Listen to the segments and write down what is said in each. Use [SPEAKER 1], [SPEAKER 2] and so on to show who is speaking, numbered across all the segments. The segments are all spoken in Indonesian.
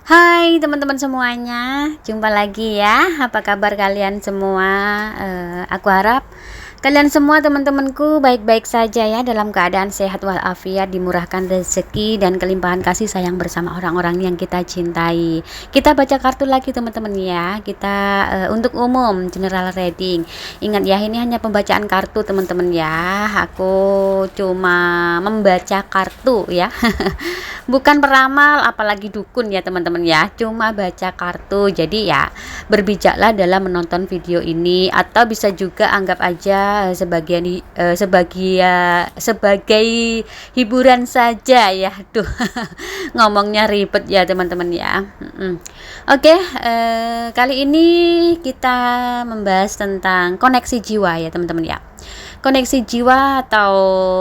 [SPEAKER 1] Hai teman-teman semuanya, jumpa lagi ya. Apa kabar kalian semua? Aku harap kalian semua teman-temanku baik-baik saja ya, dalam keadaan sehat walafiat, dimurahkan rezeki dan kelimpahan kasih sayang bersama orang-orang yang kita cintai. Kita baca kartu lagi teman-teman ya. Kita untuk umum general reading. Ingat ya, ini hanya pembacaan kartu teman-teman ya. Aku cuma membaca kartu ya. Bukan peramal apalagi dukun ya teman-teman ya, cuma baca kartu. Jadi ya berbijaklah dalam menonton video ini, atau bisa juga anggap aja sebagai hiburan saja ya. Duh, ngomongnya ribet ya teman-teman ya. Oke, kali ini kita membahas tentang koneksi jiwa ya teman-teman ya. Koneksi jiwa atau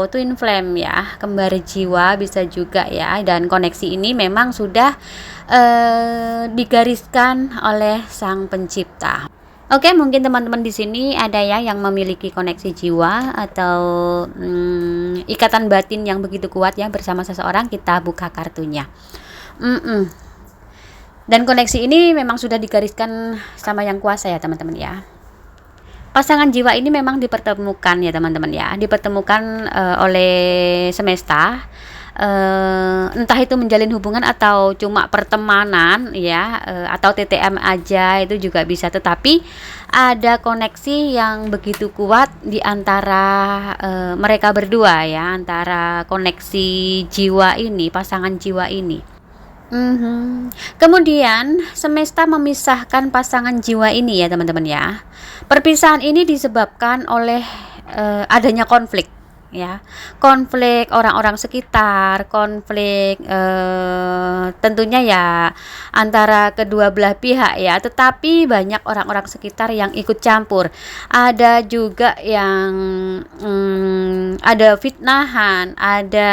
[SPEAKER 1] twin flame ya, kembar jiwa bisa juga ya. Dan koneksi ini memang sudah digariskan oleh Sang Pencipta. Oke, mungkin teman-teman di sini ada ya yang memiliki koneksi jiwa atau ikatan batin yang begitu kuat ya bersama seseorang. Kita buka kartunya. Dan koneksi ini memang sudah digariskan sama Yang Kuasa ya teman-teman ya. Pasangan jiwa ini memang dipertemukan ya teman-teman ya, dipertemukan oleh semesta, entah itu menjalin hubungan atau cuma pertemanan ya, atau TTM aja itu juga bisa. Tetapi ada koneksi yang begitu kuat di antara mereka berdua ya, antara koneksi jiwa ini, pasangan jiwa ini. Kemudian semesta memisahkan pasangan jiwa ini ya teman-teman ya. Perpisahan ini disebabkan oleh adanya konflik ya, konflik orang-orang sekitar, konflik tentunya ya antara kedua belah pihak ya. Tetapi banyak orang-orang sekitar yang ikut campur. Ada juga yang ada fitnahan, ada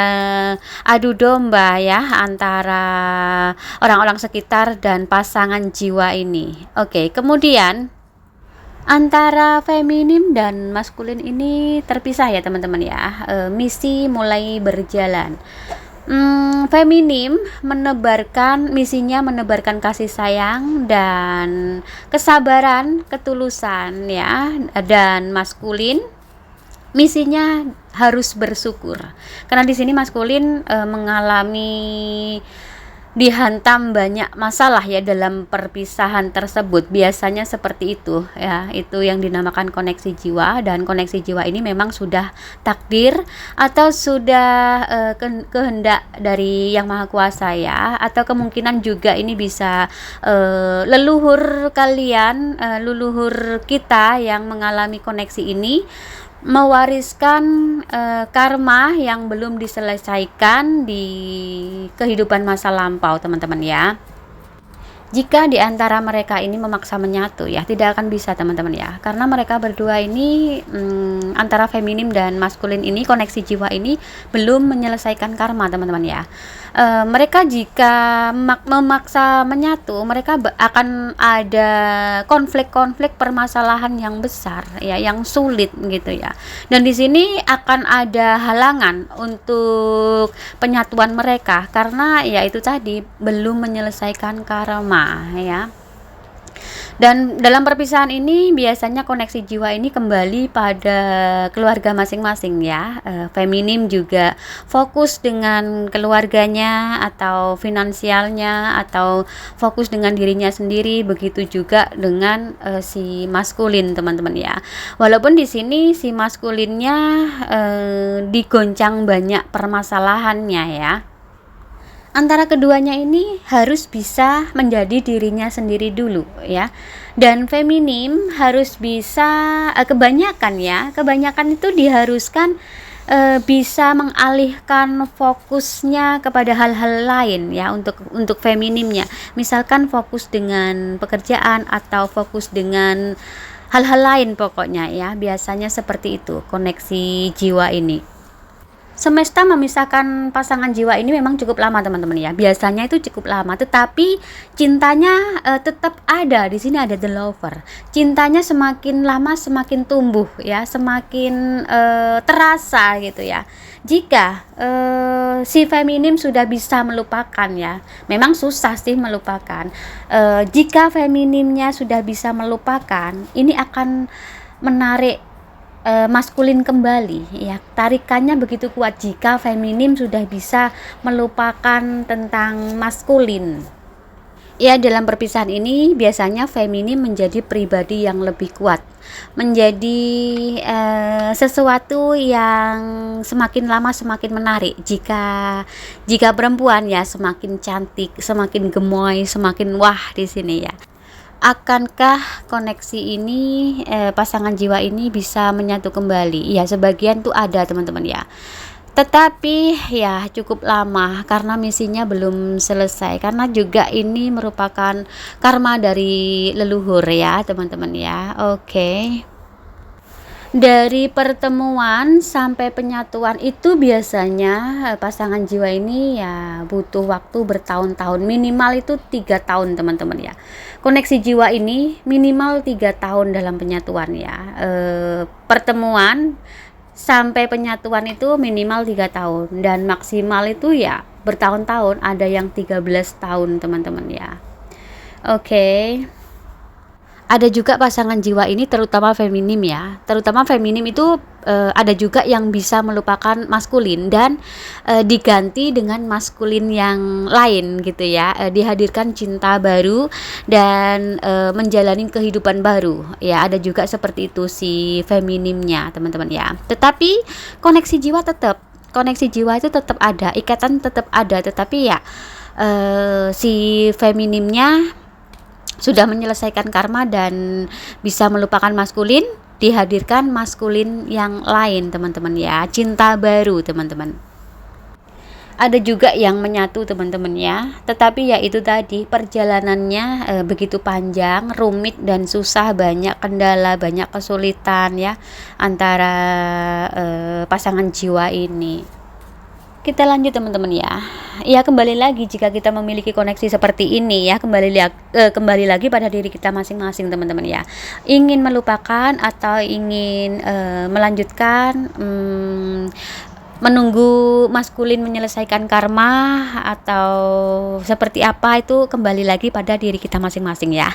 [SPEAKER 1] adu domba ya antara orang-orang sekitar dan pasangan jiwa ini. Oke, kemudian antara feminim dan maskulin ini terpisah ya teman-teman ya. Misi mulai berjalan. Feminim misinya menebarkan kasih sayang dan kesabaran, ketulusan ya. Dan maskulin misinya harus bersyukur. Karena di sini maskulin mengalami dihantam banyak masalah ya dalam perpisahan tersebut. Biasanya seperti itu ya, itu yang dinamakan koneksi jiwa. Dan koneksi jiwa ini memang sudah takdir atau sudah kehendak dari Yang Maha Kuasa ya, atau kemungkinan juga ini bisa leluhur kalian, leluhur kita yang mengalami koneksi ini mewariskan karma yang belum diselesaikan di kehidupan masa lampau teman-teman ya. Jika di antara mereka ini memaksa menyatu ya, tidak akan bisa teman-teman ya, karena mereka berdua ini antara feminim dan maskulin ini, koneksi jiwa ini belum menyelesaikan karma teman-teman ya. Mereka jika memaksa menyatu, mereka akan ada konflik-konflik permasalahan yang besar ya, yang sulit gitu ya. Dan di sini akan ada halangan untuk penyatuan mereka karena ya itu tadi, belum menyelesaikan karma ya. Dan dalam perpisahan ini biasanya koneksi jiwa ini kembali pada keluarga masing-masing ya. Feminim juga fokus dengan keluarganya atau finansialnya, atau fokus dengan dirinya sendiri. Begitu juga dengan si maskulin teman-teman ya. Walaupun di sini si maskulinnya digoncang banyak permasalahannya ya. Antara keduanya ini harus bisa menjadi dirinya sendiri dulu ya. Dan feminim harus bisa kebanyakan itu diharuskan bisa mengalihkan fokusnya kepada hal-hal lain ya, untuk feminimnya. Misalkan fokus dengan pekerjaan atau fokus dengan hal-hal lain pokoknya ya. Biasanya seperti itu koneksi jiwa ini. Semesta memisahkan pasangan jiwa ini memang cukup lama teman-teman ya. Biasanya itu cukup lama, tetapi cintanya tetap ada. Di sini ada the lover. Cintanya semakin lama semakin tumbuh ya, semakin terasa gitu ya. Jika si feminim sudah bisa melupakan ya, memang susah sih melupakan. Jika feminimnya sudah bisa melupakan, ini akan menarik maskulin kembali ya, tarikannya begitu kuat jika feminim sudah bisa melupakan tentang maskulin ya. Dalam perpisahan ini biasanya feminim menjadi pribadi yang lebih kuat, menjadi sesuatu yang semakin lama semakin menarik. Jika perempuan ya semakin cantik, semakin gemoy, semakin wah di sini ya. Akankah koneksi ini pasangan jiwa ini bisa menyatu kembali? Ya, sebagian tuh ada teman-teman ya. Tetapi ya cukup lama karena misinya belum selesai, karena juga ini merupakan karma dari leluhur ya teman-teman ya. Oke. Dari pertemuan sampai penyatuan itu biasanya pasangan jiwa ini ya butuh waktu bertahun-tahun, minimal itu 3 tahun teman-teman ya. Koneksi jiwa ini minimal 3 tahun dalam penyatuan ya. Pertemuan sampai penyatuan itu minimal 3 tahun dan maksimal itu ya bertahun-tahun, ada yang 13 tahun teman-teman ya. Oke. Ada juga pasangan jiwa ini terutama feminim ya, terutama feminim itu ada juga yang bisa melupakan maskulin dan diganti dengan maskulin yang lain gitu ya, dihadirkan cinta baru dan menjalani kehidupan baru ya. Ada juga seperti itu si feminimnya teman-teman ya. Tetapi koneksi jiwa itu tetap ada, ikatan tetap ada, tetapi ya si feminimnya sudah menyelesaikan karma dan bisa melupakan maskulin, dihadirkan maskulin yang lain teman-teman ya, cinta baru teman-teman. Ada juga yang menyatu teman-teman ya, tetapi ya itu tadi perjalanannya begitu panjang, rumit dan susah, banyak kendala, banyak kesulitan ya antara pasangan jiwa ini. Kita lanjut teman-teman ya. Ya kembali lagi, jika kita memiliki koneksi seperti ini ya, kembali lagi pada diri kita masing-masing teman-teman ya. Ingin melupakan atau ingin melanjutkan, menunggu maskulin menyelesaikan karma atau seperti apa, itu kembali lagi pada diri kita masing-masing ya.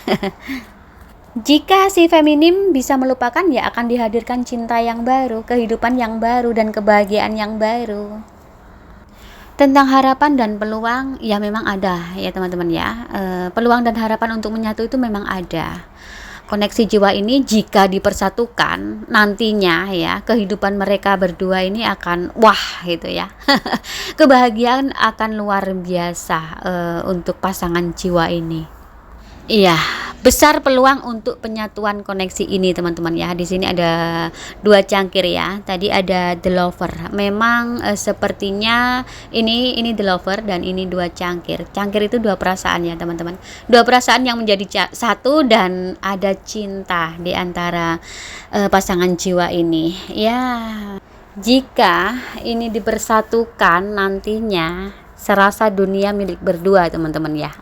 [SPEAKER 1] Jika si feminim bisa melupakan ya akan dihadirkan cinta yang baru, kehidupan yang baru dan kebahagiaan yang baru. Tentang harapan dan peluang ya memang ada ya teman-teman ya. Peluang dan harapan untuk menyatu itu memang ada. Koneksi jiwa ini jika dipersatukan nantinya ya, kehidupan mereka berdua ini akan wah gitu ya. Kebahagiaan akan luar biasa untuk pasangan jiwa ini. Iya, besar peluang untuk penyatuan koneksi ini teman-teman ya. Di sini ada 2 cangkir ya. Tadi ada the lover. Memang sepertinya ini the lover dan ini 2 cangkir. Cangkir itu 2 perasaan ya teman-teman. 2 perasaan yang menjadi satu dan ada cinta di antara pasangan jiwa ini. Ya, jika ini dipersatukan nantinya serasa dunia milik berdua teman-teman ya.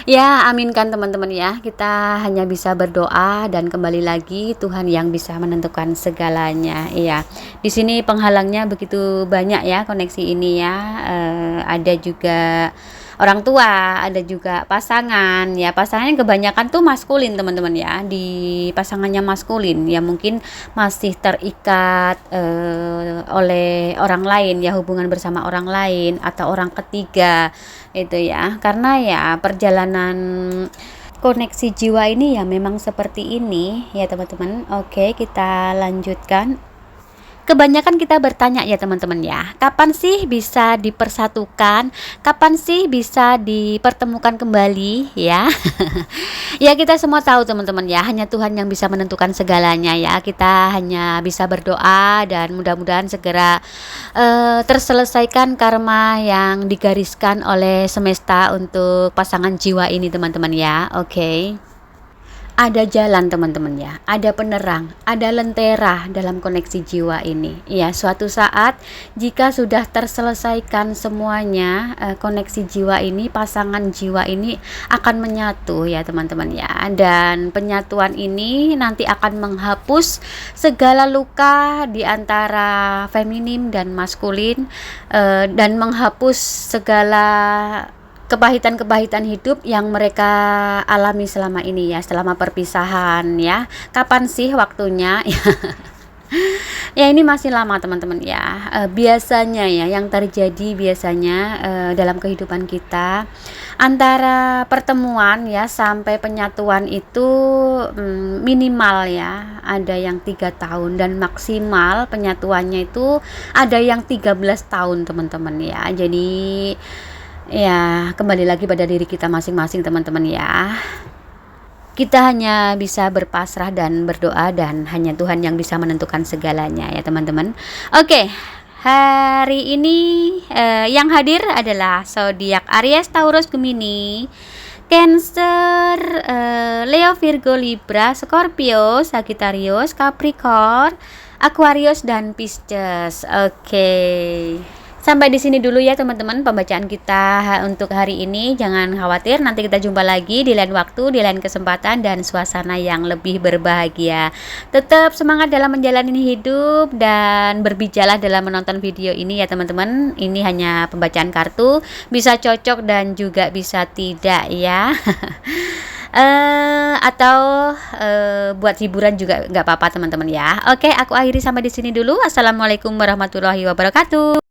[SPEAKER 1] Ya aminkan teman-teman ya, kita hanya bisa berdoa dan kembali lagi Tuhan yang bisa menentukan segalanya. Iya, di sini penghalangnya begitu banyak ya koneksi ini ya. Ada juga orang tua, ada juga pasangan ya. Pasangannya kebanyakan tuh maskulin teman-teman ya. Di pasangannya maskulin ya, mungkin masih terikat oleh orang lain ya, hubungan bersama orang lain atau orang ketiga itu ya. Karena ya perjalanan koneksi jiwa ini ya memang seperti ini ya teman-teman. Oke, kita lanjutkan. Kebanyakan kita bertanya ya teman-teman ya, kapan sih bisa dipersatukan, kapan sih bisa dipertemukan kembali ya. Ya kita semua tahu teman-teman ya, hanya Tuhan yang bisa menentukan segalanya ya. Kita hanya bisa berdoa dan mudah-mudahan segera terselesaikan karma yang digariskan oleh semesta untuk pasangan jiwa ini teman-teman ya. Oke. ada jalan teman-teman ya, ada penerang, ada lentera dalam koneksi jiwa ini. Ya, suatu saat jika sudah terselesaikan semuanya, koneksi jiwa ini, pasangan jiwa ini akan menyatu ya teman-teman ya. Dan penyatuan ini nanti akan menghapus segala luka di antara feminim dan maskulin, dan menghapus segala kepahitan-kepahitan hidup yang mereka alami selama ini ya, selama perpisahan ya. Kapan sih waktunya? Ya ini masih lama teman-teman ya. Biasanya ya yang terjadi biasanya dalam kehidupan kita antara pertemuan ya sampai penyatuan itu minimal ya ada yang 3 tahun, dan maksimal penyatuannya itu ada yang 13 tahun teman-teman ya. Jadi ya kembali lagi pada diri kita masing-masing teman-teman ya. Kita hanya bisa berpasrah dan berdoa, dan hanya Tuhan yang bisa menentukan segalanya ya teman-teman. Oke, hari ini yang hadir adalah zodiak Aries, Taurus, Gemini, Cancer, Leo, Virgo, Libra, Scorpio, Sagittarius, Capricorn, Aquarius, dan Pisces. Oke. Sampai di sini dulu ya teman-teman pembacaan kita untuk hari ini. Jangan khawatir, nanti kita jumpa lagi di lain waktu, di lain kesempatan dan suasana yang lebih berbahagia. Tetap semangat dalam menjalani hidup dan berbijalah dalam menonton video ini ya teman-teman. Ini hanya pembacaan kartu, bisa cocok dan juga bisa tidak ya. Atau buat hiburan juga nggak apa-apa teman-teman ya. Oke, aku akhiri sampai di sini dulu. Assalamualaikum warahmatullahi wabarakatuh.